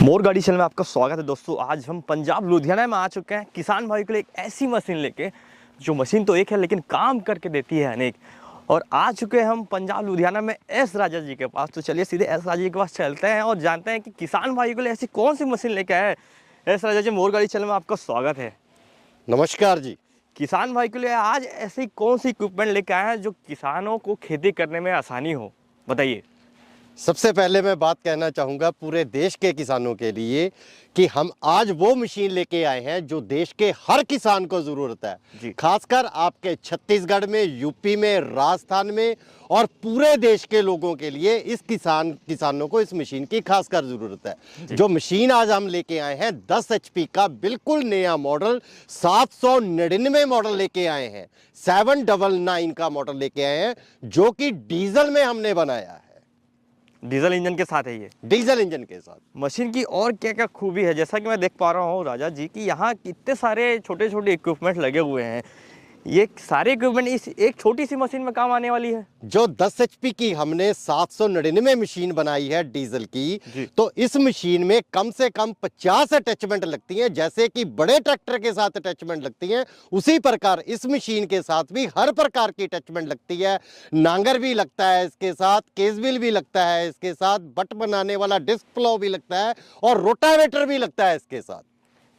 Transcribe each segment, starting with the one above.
मोर गाड़ी चैनल में आपका स्वागत है दोस्तों। आज हम पंजाब लुधियाना में आ चुके हैं किसान भाई के लिए एक ऐसी मशीन लेके, जो मशीन तो एक है लेकिन काम करके देती है अनेक। और आ चुके हैं हम पंजाब लुधियाना में एस राजा जी के पास। तो चलिए सीधे एस राजा जी के पास चलते हैं और जानते हैं कि किसान भाई के लिए ऐसी कौन सी मशीन लेके आए। एस राजा जी, मोर गाड़ी चैनल में आपका स्वागत है। नमस्कार जी। किसान भाई के लिए आज ऐसी कौन सी इक्विपमेंट लेके आए हैं जो किसानों को खेती करने में आसानी हो, बताइए। सबसे पहले मैं बात कहना चाहूँगा पूरे देश के किसानों के लिए कि हम आज वो मशीन लेके आए हैं जो देश के हर किसान को ज़रूरत है। खासकर आपके छत्तीसगढ़ में, यूपी में, राजस्थान में और पूरे देश के लोगों के लिए इस किसानों को इस मशीन की खासकर ज़रूरत है। जो मशीन आज हम लेके आए हैं 10 HP का बिल्कुल नया मॉडल 799 मॉडल लेके आए हैं। 799 का मॉडल लेके आए हैं जो कि डीजल में हमने बनाया है। डीजल इंजन के साथ है ये, डीजल इंजन के साथ। मशीन की और क्या क्या खूबी है, जैसा कि मैं देख पा रहा हूँ राजा जी कि यहाँ कितने सारे छोटे छोटे इक्विपमेंट लगे हुए हैं। ये सारे इक्विपमेंट इस एक छोटी सी मशीन में काम आने वाली है। जो 10 HP की हमने 799 मशीन बनाई है डीजल की, तो इस मशीन में कम से कम 50 अटैचमेंट लगती हैं। जैसे कि बड़े ट्रैक्टर के साथ अटैचमेंट लगती हैं, उसी प्रकार इस मशीन के साथ भी हर प्रकार की अटैचमेंट लगती है। नांगर भी लगता है इसके साथ, केसबिल भी लगता है इसके साथ, बट बनाने वाला डिस्क प्लो भी लगता है और रोटावेटर भी लगता है इसके साथ।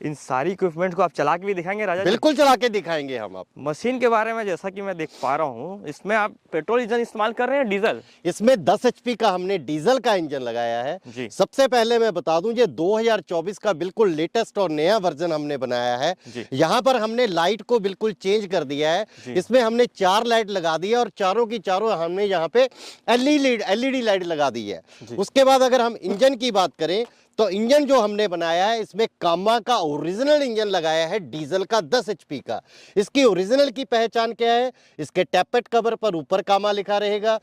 इन सारी इक्विपमेंट को आप चला के भी दिखाएंगे राजा? बिल्कुल चला के दिखाएंगे हम। आप मशीन के बारे में जैसा कि मैं देख पा रहा हूँ, इसमें आप पेट्रोल इंजन इस्तेमाल कर रहे हैं, डीजल? इसमें 10 HP का हमने डीजल का इंजन लगाया है जी। सबसे पहले मैं बता दूं, ये 2024 का बिल्कुल लेटेस्ट और नया वर्जन हमने बनाया है। यहाँ पर हमने लाइट को बिल्कुल चेंज कर दिया है। इसमें हमने 4 लाइट लगा दी है और चारों की चारों हमने यहाँ पे LED लाइट लगा दी है। उसके बाद अगर हम इंजन की बात करें तो इंजन जो हमने बनाया है इसमें कामा का ओरिजिनल इंजन लगाया है, डीजल का 10 HP का। इसकी ओरिजिनल की पहचान क्या है? इसके टैपेट कवर पर ऊपर कामा लिखा रहेगा,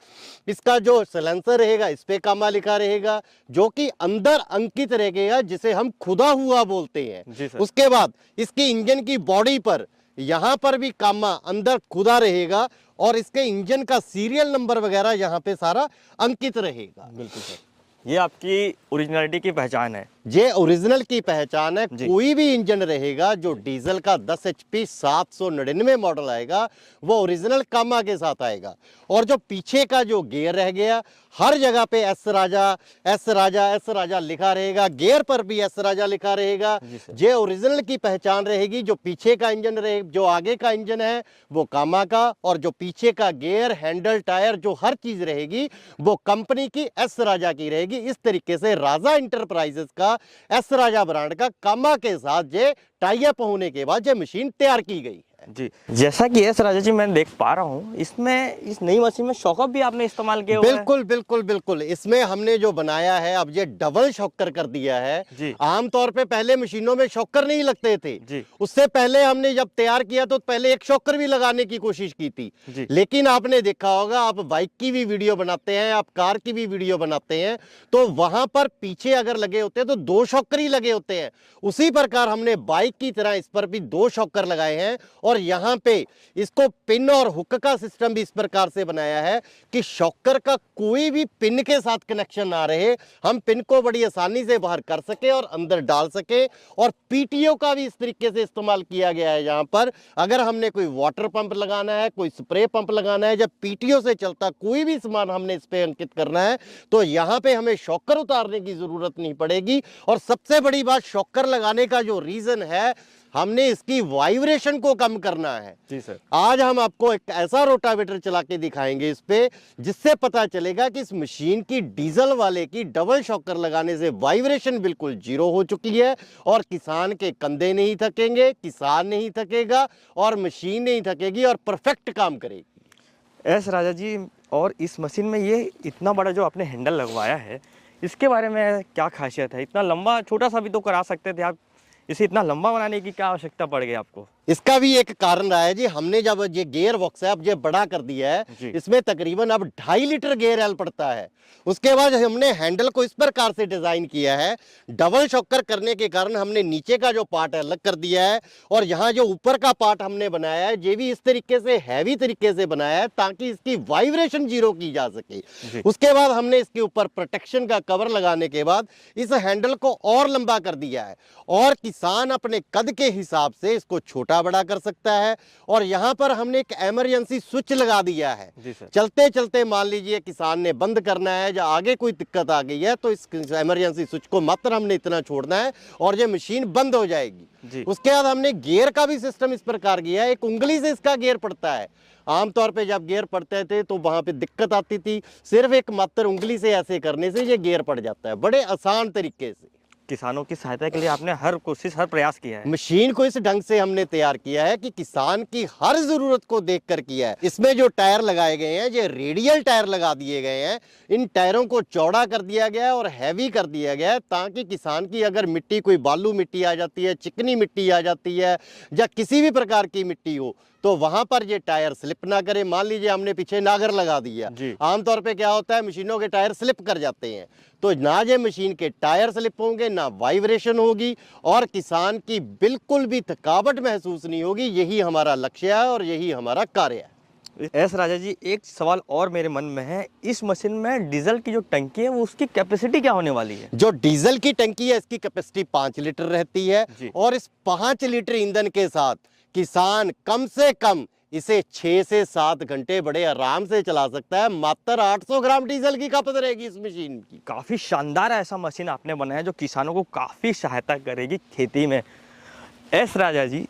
इसका जो सलेंसर रहेगा इस पे कामा लिखा रहेगा, जो कि अंदर अंकित रहेगा, जिसे हम खुदा हुआ बोलते हैं। उसके बाद इसकी इंजन की बॉडी पर यहाँ पर भी कामा अंदर खुदा रहेगा और इसके इंजन का सीरियल नंबर वगैरह यहाँ पे सारा अंकित रहेगा। बिल्कुल सर, ये आपकी ओरिजिनलिटी की पहचान है। ये ओरिजिनल की पहचान है। कोई भी इंजन रहेगा जो डीजल का 10 HP 799 मॉडल आएगा वो ओरिजिनल कामा के साथ आएगा। और जो पीछे का जो गियर रह गया, हर जगह पे एस राजा लिखा रहेगा, गियर पर भी एस राजा लिखा रहेगा। ये ओरिजिनल की पहचान रहेगी। जो पीछे का इंजन रहे, जो आगे का इंजन है वो कामा का, और जो पीछे का गियर, हैंडल, टायर, जो हर चीज रहेगी वो कंपनी की एस राजा की रहेगी। इस तरीके से राजा इंटरप्राइजेस का एस राजा ब्रांड का कामा के साथ ये टाई अप होने के बाद ये मशीन तैयार की गई है जी। जैसा कि एस राजा जी मैं देख पा रहा हूँ, इसमें इस नई मशीन में शॉकअप भी आपने इस्तेमाल किया हुआ है। बिल्कुल बिल्कुल बिल्कुल। इसमें हमने जो बनाया है अब ये डबल शॉकर कर दिया है। आमतौर पे पहले मशीनों में शॉकर नहीं लगते थे। उससे पहले हमने जब तैयार किया तो पहले एक शॉकर भी लगाने की कोशिश की थी, लेकिन आपने देखा होगा, आप बाइक की भी वीडियो बनाते हैं, आप कार की भी वीडियो बनाते हैं, तो वहां पर पीछे अगर लगे होते हैं तो 2 शॉकर ही लगे होते हैं। उसी प्रकार हमने बाइक की तरह इस पर भी 2 शॉकर लगाए हैं और यहाँ पे इसको पिन और हुक का सिस्टम भी इस प्रकार से बनाया है कि शॉकर का कोई भी पिन के साथ कनेक्शन ना रहे, हम पिन को बड़ी आसानी से बाहर कर सके और अंदर डाल सके। और पीटीओ का भी इस तरीके से इस्तेमाल किया गया है। यहाँ पर अगर हमने कोई वाटर पंप लगाना है, कोई स्प्रे पंप लगाना है, जब पीटीओ से चलता कोई भी सामान हमने इस पे अंकित करना है तो यहाँ पे हमें शॉकर उतारने की जरूरत नहीं पड़ेगी। और सबसे बड़ी बात, शॉकर लगाने का जो रीजन है, हमने इसकी वाइब्रेशन को कम करना है। जी सर। आज हम आपको एक ऐसा रोटावेटर चला के दिखाएंगे इस पे, जिससे पता चलेगा कि इस मशीन की डीजल वाले की डबल शॉकर लगाने से वाइब्रेशन बिल्कुल 0 हो चुकी है और किसान के कंधे नहीं थकेंगे, किसान नहीं थकेगा और मशीन नहीं थकेगी और परफेक्ट काम करेगी। एस राजा जी, और इस मशीन में ये इतना बड़ा जो आपने हैंडल लगवाया है, इसके बारे में क्या खासियत है? इतना लंबा, छोटा सा भी तो करा सकते थे आप, इसे इतना लंबा बनाने की क्या आवश्यकता पड़ गई आपको? इसका भी एक कारण रहा है जी, हमने जब ये गियर बॉक्स है अब ये बड़ा कर दिया है, इसमें तकरीबन अब 2.5 लीटर गियर ऑयल पड़ता है। उसके बाद हमने हैंडल को इस प्रकार से डिजाइन किया है, डबल शॉकर करने के कारण हमने नीचे का जो पार्ट है अलग कर दिया है, और यहाँ जो ऊपर का पार्ट हमने बनाया है ये भी इस तरीके से हैवी तरीके से बनाया है ताकि इसकी वाइब्रेशन जीरो की जा सके। उसके बाद हमने इसके ऊपर प्रोटेक्शन का कवर लगाने के बाद इस हैंडल को और लंबा कर दिया है, और किसान अपने कद के हिसाब से इसको छोटा बड़ा कर सकता है। और यहाँ पर हमने एक इमरजेंसी स्विच लगा दिया है, चलते चलते मान लीजिए किसान ने बंद करना है या आगे कोई दिक्कत आ गई है तो इस इमरजेंसी स्विच को मात्र हमने इतना छोड़ना है और ये मशीन बंद हो जाएगी। उसके बाद हमने गियर का भी सिस्टम इस प्रकार किया है, एक उंगली से इसका गियर पड़ता है। आमतौर पे जब गियर पड़ते थे तो वहां पे दिक्कत आती थी, सिर्फ एक मात्र उंगली से ऐसे करने से ये गियर पड़ जाता है, बड़े आसान तरीके से। किसानों की सहायता के लिए आपने हर कोशिश हर प्रयास किया है। मशीन को इस ढंग से हमने तैयार किया है कि किसान की हर जरूरत को देखकर किया है। इसमें जो टायर लगाए गए हैं ये रेडियल टायर लगा दिए गए हैं, इन टायरों को चौड़ा कर दिया गया है और हैवी कर दिया गया है ताकि किसान की अगर मिट्टी कोई बालू मिट्टी आ जाती है, चिकनी मिट्टी आ जाती है या किसी भी प्रकार की मिट्टी हो तो वहां पर ये टायर स्लिप ना करे। मान लीजिए हमने पीछे नागर लगा दिया, आमतौर पे क्या होता है मशीनों के टायर स्लिप कर जाते हैं, तो ना ये मशीन के टायर स्लिप होंगे ना वाइब्रेशन होगी और किसान की बिल्कुल भी थकावट महसूस नहीं होगी। यही हमारा लक्ष्य है और यही हमारा कार्य है। एस राजा जी, एक सवाल और मेरे मन में है, इस मशीन में डीजल की जो टंकी है वो उसकी कैपेसिटी क्या होने वाली है? जो डीजल की टंकी है इसकी कैपेसिटी 5 लीटर रहती है और इस 5 लीटर ईंधन के साथ किसान कम से कम इसे 6 से 7 घंटे बड़े आराम से चला सकता है। मात्र 800 ग्राम डीजल की खपत रहेगी इस मशीन की। काफी शानदार ऐसा मशीन आपने बनाया जो किसानों को काफी सहायता करेगी खेती में। एस राजा जी,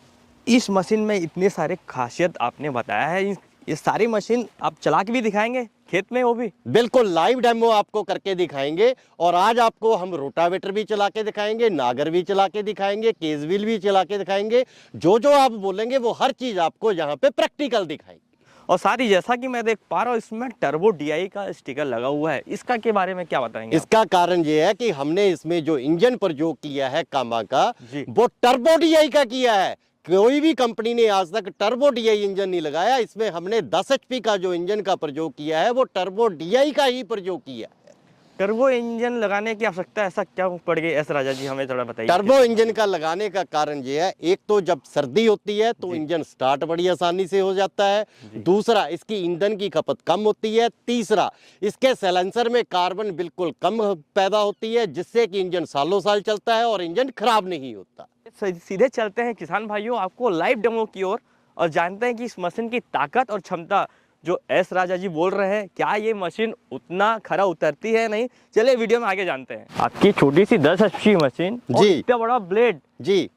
इस मशीन में इतने सारे खासियत आपने बताया है, ये सारी मशीन आप चला के भी दिखाएंगे खेत में? वो भी बिल्कुल लाइव डेमो आपको करके दिखाएंगे, और आज आपको हम रोटावेटर भी चला के दिखाएंगे, नागर भी चला के दिखाएंगे, केज व्हील भी चला के दिखाएंगे। जो जो आप बोलेंगे वो हर चीज आपको यहाँ पे प्रैक्टिकल दिखाएंगे। और सारी जैसा कि मैं देख पा रहा हूँ इसमें टर्बो DI का स्टिकर लगा हुआ है, इसका के बारे में क्या बताएंगे? इसका कारण ये है कि हमने इसमें जो इंजन प्रयोग किया है कामा का वो टर्बो DI का किया है। कोई भी कंपनी ने आज तक टर्बो DI इंजन नहीं लगाया, इसमें हमने 10 HP का जो इंजन का प्रयोग किया है वो टर्बो DI का ही प्रयोग किया है। टर्बो इंजन लगाने की आवश्यकता ऐसा क्या पड़ गई एस राजा जी, हमें थोड़ा बताइए। टर्बो इंजन का लगाने का कारण ये है, एक तो जब सर्दी होती है तो इंजन स्टार्ट बड़ी आसानी से हो जाता है, दूसरा इसकी ईंधन की खपत कम होती है, तीसरा इसके साइलेंसर में कार्बन बिल्कुल कम पैदा होती है जिससे कि इंजन सालों साल चलता है और इंजन खराब नहीं होता। सीधे चलते हैं किसान भाइयों आपको लाइव डेमो की ओर और जानते हैं कि इस मशीन की ताकत और क्षमता जो एस राजा जी बोल रहे हैं, क्या ये मशीन उतना खरा उतरती है नहीं? चलिए वीडियो में आगे जानते हैं। आपकी छोटी सी 10 HP मशीन और इतना बड़ा ब्लेड जी,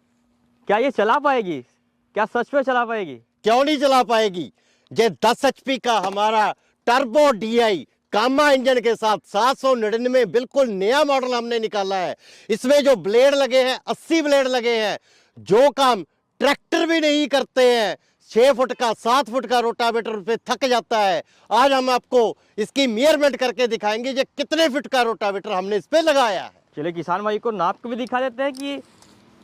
क्या ये चला पाएगी? क्या सच में चला पाएगी? क्यों नहीं चला पाएगी? ये 10 HP का हमारा टर्बो DI कामा इंजन के साथ 799 बिल्कुल नया मॉडल हमने निकाला है। इसमें जो ब्लेड लगे हैं 80 ब्लेड लगे हैं, जो काम ट्रैक्टर भी नहीं करते हैं। 6 फुट का 7 फुट का रोटावेटर पे थक जाता है। आज हम आपको इसकी मेजरमेंट करके दिखाएंगे ये कितने फीट का रोटावेटर हमने इस पे लगाया है। चलिए किसान भाई को नाप के भी दिखा देते हैं कि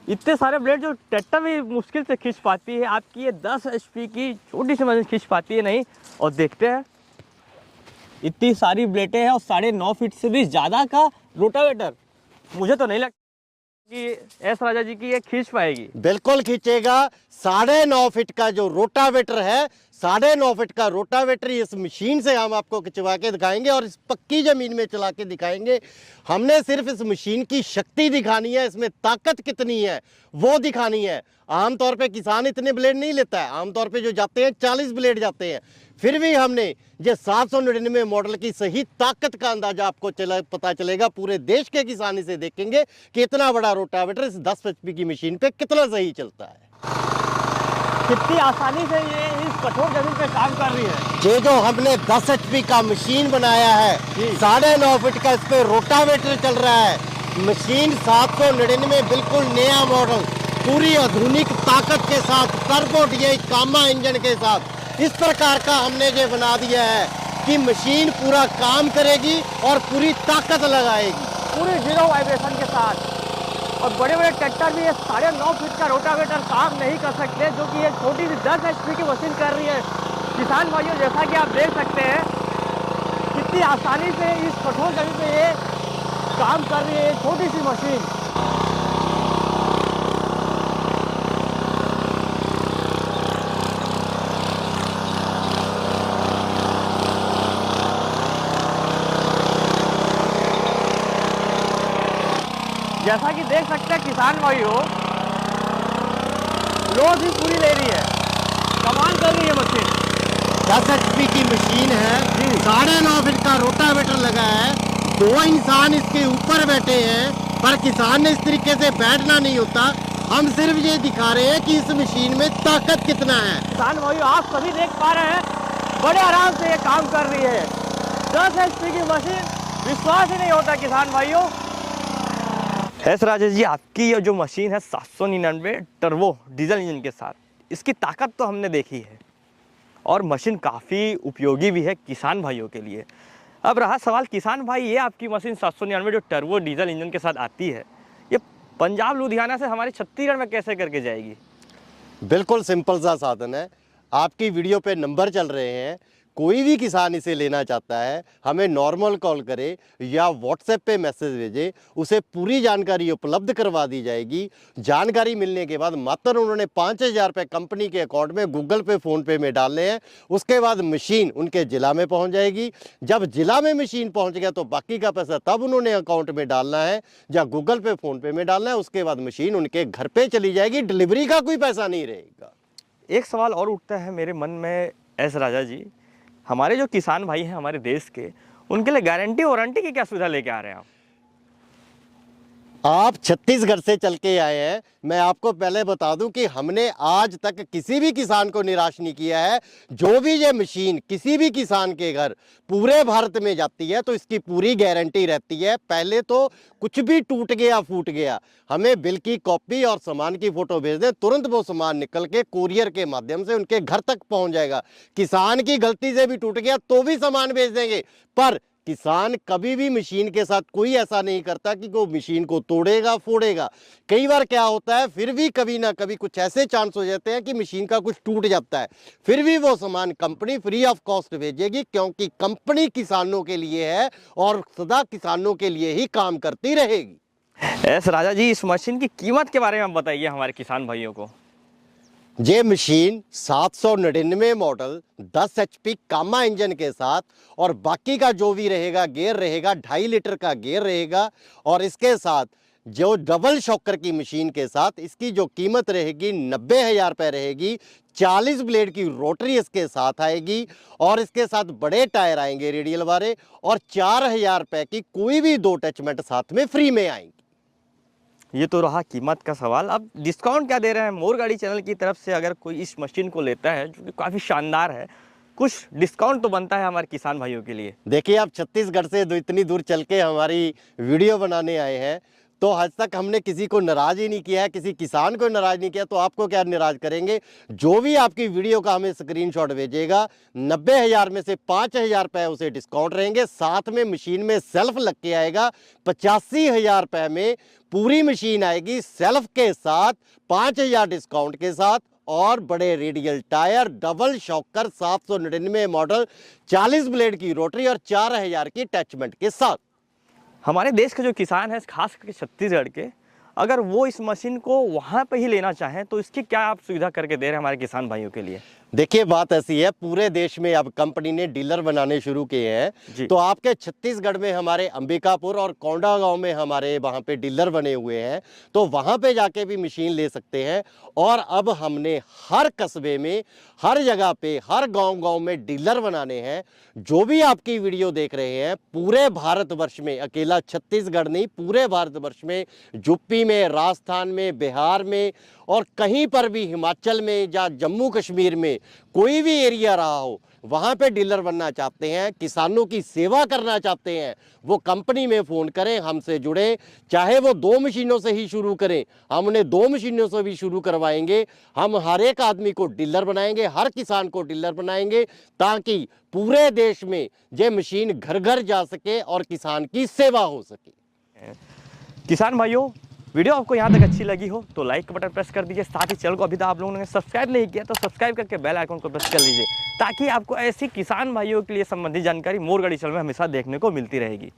इतने सारे ब्लेड जो ट्रैक्टर भी मुश्किल से खींच पाती है, आपकी ये 10 HP की छोटी सी मशीन खींच पाती है नहीं। और देखते हैं इतनी सारी ब्लेडें हैं और 9.5 फीट से भी ज्यादा का रोटावेटर, मुझे तो नहीं लगता कि एस राजा जी की ये खींच पाएगी। बिल्कुल खींचेगा। 9.5 फीट का जो रोटावेटर है, 9.5 फीट का रोटावेटर इस मशीन से हम आपको खिंचवा के दिखाएंगे और इस पक्की जमीन में चला के दिखाएंगे। हमने सिर्फ इस मशीन की शक्ति दिखानी है, इसमें ताकत कितनी है वो दिखानी है। आमतौर पे किसान इतने ब्लेड नहीं लेता है, आमतौर पे जो जाते हैं 40 ब्लेड जाते हैं। फिर भी हमने ये 799 मॉडल की सही ताकत का अंदाजा आपको पता चलेगा। पूरे देश के किसान इसे देखेंगे कि इतना बड़ा रोटावेटर इस 10 HP की मशीन पे कितना सही चलता है। कितनी आसानी से ये इस कठोर जमीन पे काम कर रही है। ये जो हमने 10 HP का मशीन बनाया है, 9.5 फीट का इस पे रोटावेटर चल रहा है। मशीन 799 बिल्कुल नया मॉडल, पूरी आधुनिक ताकत के साथ, टर्बो DI कामा इंजन के साथ इस प्रकार का हमने ये बना दिया है कि मशीन पूरा काम करेगी और पूरी ताकत लगाएगी, पूरी जीरो वाइब्रेशन के साथ। और बड़े बड़े ट्रैक्टर भी ये 9.5 फीट का रोटावेटर काम नहीं कर सकते, जो कि ये छोटी सी 10 HP की मशीन कर रही है। किसान भाइयों, जैसा कि आप देख सकते हैं कितनी आसानी से इस कठोर जमीन पे ये काम कर रही है छोटी सी मशीन। जैसा कि देख सकते हैं किसान भाइयों, लोड भी पूरी ले रही है, कमाल कर रही है मशीन। 10 HP की मशीन है, 9.5 फीट का रोटावेटर लगा है, 2 इंसान इसके ऊपर बैठे हैं, पर किसान ने इस तरीके से बैठना नहीं होता। हम सिर्फ ये दिखा रहे हैं कि इस मशीन में ताकत कितना है। किसान भाइयों, आप सभी देख पा रहे हैं बड़े आराम से ये काम कर रही है। 10 HP की मशीन, विश्वास ही नहीं होता किसान भाइयों। एस राजेश जी, आपकी ये जो मशीन है 799 टर्बो डीजल इंजन के साथ, इसकी ताकत तो हमने देखी है और मशीन काफ़ी उपयोगी भी है किसान भाइयों के लिए। अब रहा सवाल किसान भाई, ये आपकी मशीन 799 जो टर्बो डीजल इंजन के साथ आती है, ये पंजाब लुधियाना से हमारे छत्तीसगढ़ में कैसे करके जाएगी? बिल्कुल सिंपल सा साधन है। आपकी वीडियो पे नंबर चल रहे हैं, कोई भी किसान इसे लेना चाहता है, हमें नॉर्मल कॉल करे या व्हाट्सएप पे मैसेज भेजे, उसे पूरी जानकारी उपलब्ध करवा दी जाएगी। जानकारी मिलने के बाद मात्र उन्होंने 5,000 रुपये कंपनी के अकाउंट में गूगल पे फ़ोन पे में डालने हैं। उसके बाद मशीन उनके ज़िला में पहुंच जाएगी। जब ज़िला में मशीन पहुंच गया तो बाकी का पैसा तब उन्होंने अकाउंट में डालना है या गूगल पे फ़ोन पे में डालना है। उसके बाद मशीन उनके घर पर चली जाएगी, डिलीवरी का कोई पैसा नहीं रहेगा। एक सवाल और उठता है मेरे मन में एस राजा जी, हमारे जो किसान भाई हैं हमारे देश के, उनके लिए गारंटी वारंटी की क्या सुविधा लेके आ रहे हैं आप छत्तीसगढ़ से चल के आए हैं। मैं आपको पहले बता दूं कि हमने आज तक किसी भी किसान को निराश नहीं किया है। जो भी ये मशीन किसी भी किसान के घर पूरे भारत में जाती है तो इसकी पूरी गारंटी रहती है। पहले तो कुछ भी टूट गया फूट गया, हमें बिल की कॉपी और सामान की फोटो भेज दें, तुरंत वो सामान निकल के कुरियर के माध्यम से उनके घर तक पहुंच जाएगा। किसान की गलती से भी टूट गया तो भी सामान भेज देंगे, पर किसान कभी भी मशीन के साथ कोई ऐसा नहीं करता कि वो मशीन को तोड़ेगा फोड़ेगा। कई बार क्या होता है, फिर भी कभी ना कभी कुछ ऐसे चांस हो जाते हैं कि मशीन का कुछ टूट जाता है, फिर भी वो सामान कंपनी फ्री ऑफ कॉस्ट भेजेगी, क्योंकि कंपनी किसानों के लिए है और सदा किसानों के लिए ही काम करती रहेगी। एस राजा जी, इस मशीन की कीमत के बारे में बताइए हमारे किसान भाइयों को। ये मशीन 799 मॉडल 10 HP कामा इंजन के साथ, और बाकी का जो भी रहेगा गियर रहेगा 2.5 लीटर का गियर रहेगा, और इसके साथ जो डबल शॉकर की मशीन के साथ इसकी जो कीमत रहेगी 90,000 रुपये रहेगी। 40 ब्लेड की रोटरी इसके साथ आएगी, और इसके साथ बड़े टायर आएंगे रेडियल वाले, और 4,000 रुपये की कोई भी 2 अटैचमेंट साथ में फ्री में आएंगी। ये तो रहा कीमत का सवाल। अब डिस्काउंट क्या दे रहे हैं मोर गाड़ी चैनल की तरफ से? अगर कोई इस मशीन को लेता है जो कि काफ़ी शानदार है, कुछ डिस्काउंट तो बनता है हमारे किसान भाइयों के लिए। देखिए, आप छत्तीसगढ़ से इतनी दूर चल के हमारी वीडियो बनाने आए हैं, तो आज तक हमने किसी को नाराज ही नहीं किया है, किसी किसान को नाराज नहीं किया, तो आपको क्या नाराज करेंगे? जो भी आपकी वीडियो का हमें स्क्रीनशॉट भेजेगा, 90,000 में से 5,000 रुपये उसे डिस्काउंट रहेंगे। साथ में मशीन में सेल्फ लग के आएगा। 85,000 रुपये में पूरी मशीन आएगी सेल्फ के साथ, 5,000 डिस्काउंट के साथ, और बड़े radial tyre, double shocker, 799 model, 40 blade की रोटरी और 4,000 की अटैचमेंट के साथ। हमारे देश के जो किसान हैं, खास करके छत्तीसगढ़ के, अगर वो इस मशीन को वहाँ पे ही लेना चाहें तो इसकी क्या आप सुविधा करके दे रहे हैं हमारे किसान भाइयों के लिए? देखिए, बात ऐसी है, पूरे देश में अब कंपनी ने डीलर बनाने शुरू किए हैं। तो आपके छत्तीसगढ़ में हमारे अंबिकापुर और कोंडा गांव में हमारे वहां पे डीलर बने हुए हैं, तो वहां पे जाके भी मशीन ले सकते हैं। और अब हमने हर कस्बे में, हर जगह पे, हर गांव-गांव में डीलर बनाने हैं। जो भी आपकी वीडियो देख रहे हैं, पूरे भारतवर्ष में, अकेला छत्तीसगढ़ नहीं, पूरे भारतवर्ष में, यूपी में, राजस्थान में, बिहार में, और कहीं पर भी, हिमाचल में या जम्मू कश्मीर में कोई भी एरिया रहा हो, वहाँ पे डीलर बनना चाहते हैं, किसानों की सेवा करना चाहते हैं, वो कंपनी में फ़ोन करें, हमसे जुड़े। चाहे वो 2 मशीनों से ही शुरू करें, हम उन्हें 2 मशीनों से भी शुरू करवाएंगे। हम हर एक आदमी को डीलर बनाएंगे, हर किसान को डीलर बनाएंगे, ताकि पूरे देश में ये मशीन घर घर जा सके और किसान की सेवा हो सके। किसान भाइयों, वीडियो आपको यहाँ तक अच्छी लगी हो तो लाइक का बटन प्रेस कर दीजिए, साथ ही चैनल को अभी तक आप लोगों ने सब्सक्राइब नहीं किया तो सब्सक्राइब करके बेल आइकन को प्रेस कर लीजिए, ताकि आपको ऐसी किसान भाइयों के लिए संबंधित जानकारी मोर गाड़ी चैनल में हमेशा देखने को मिलती रहेगी।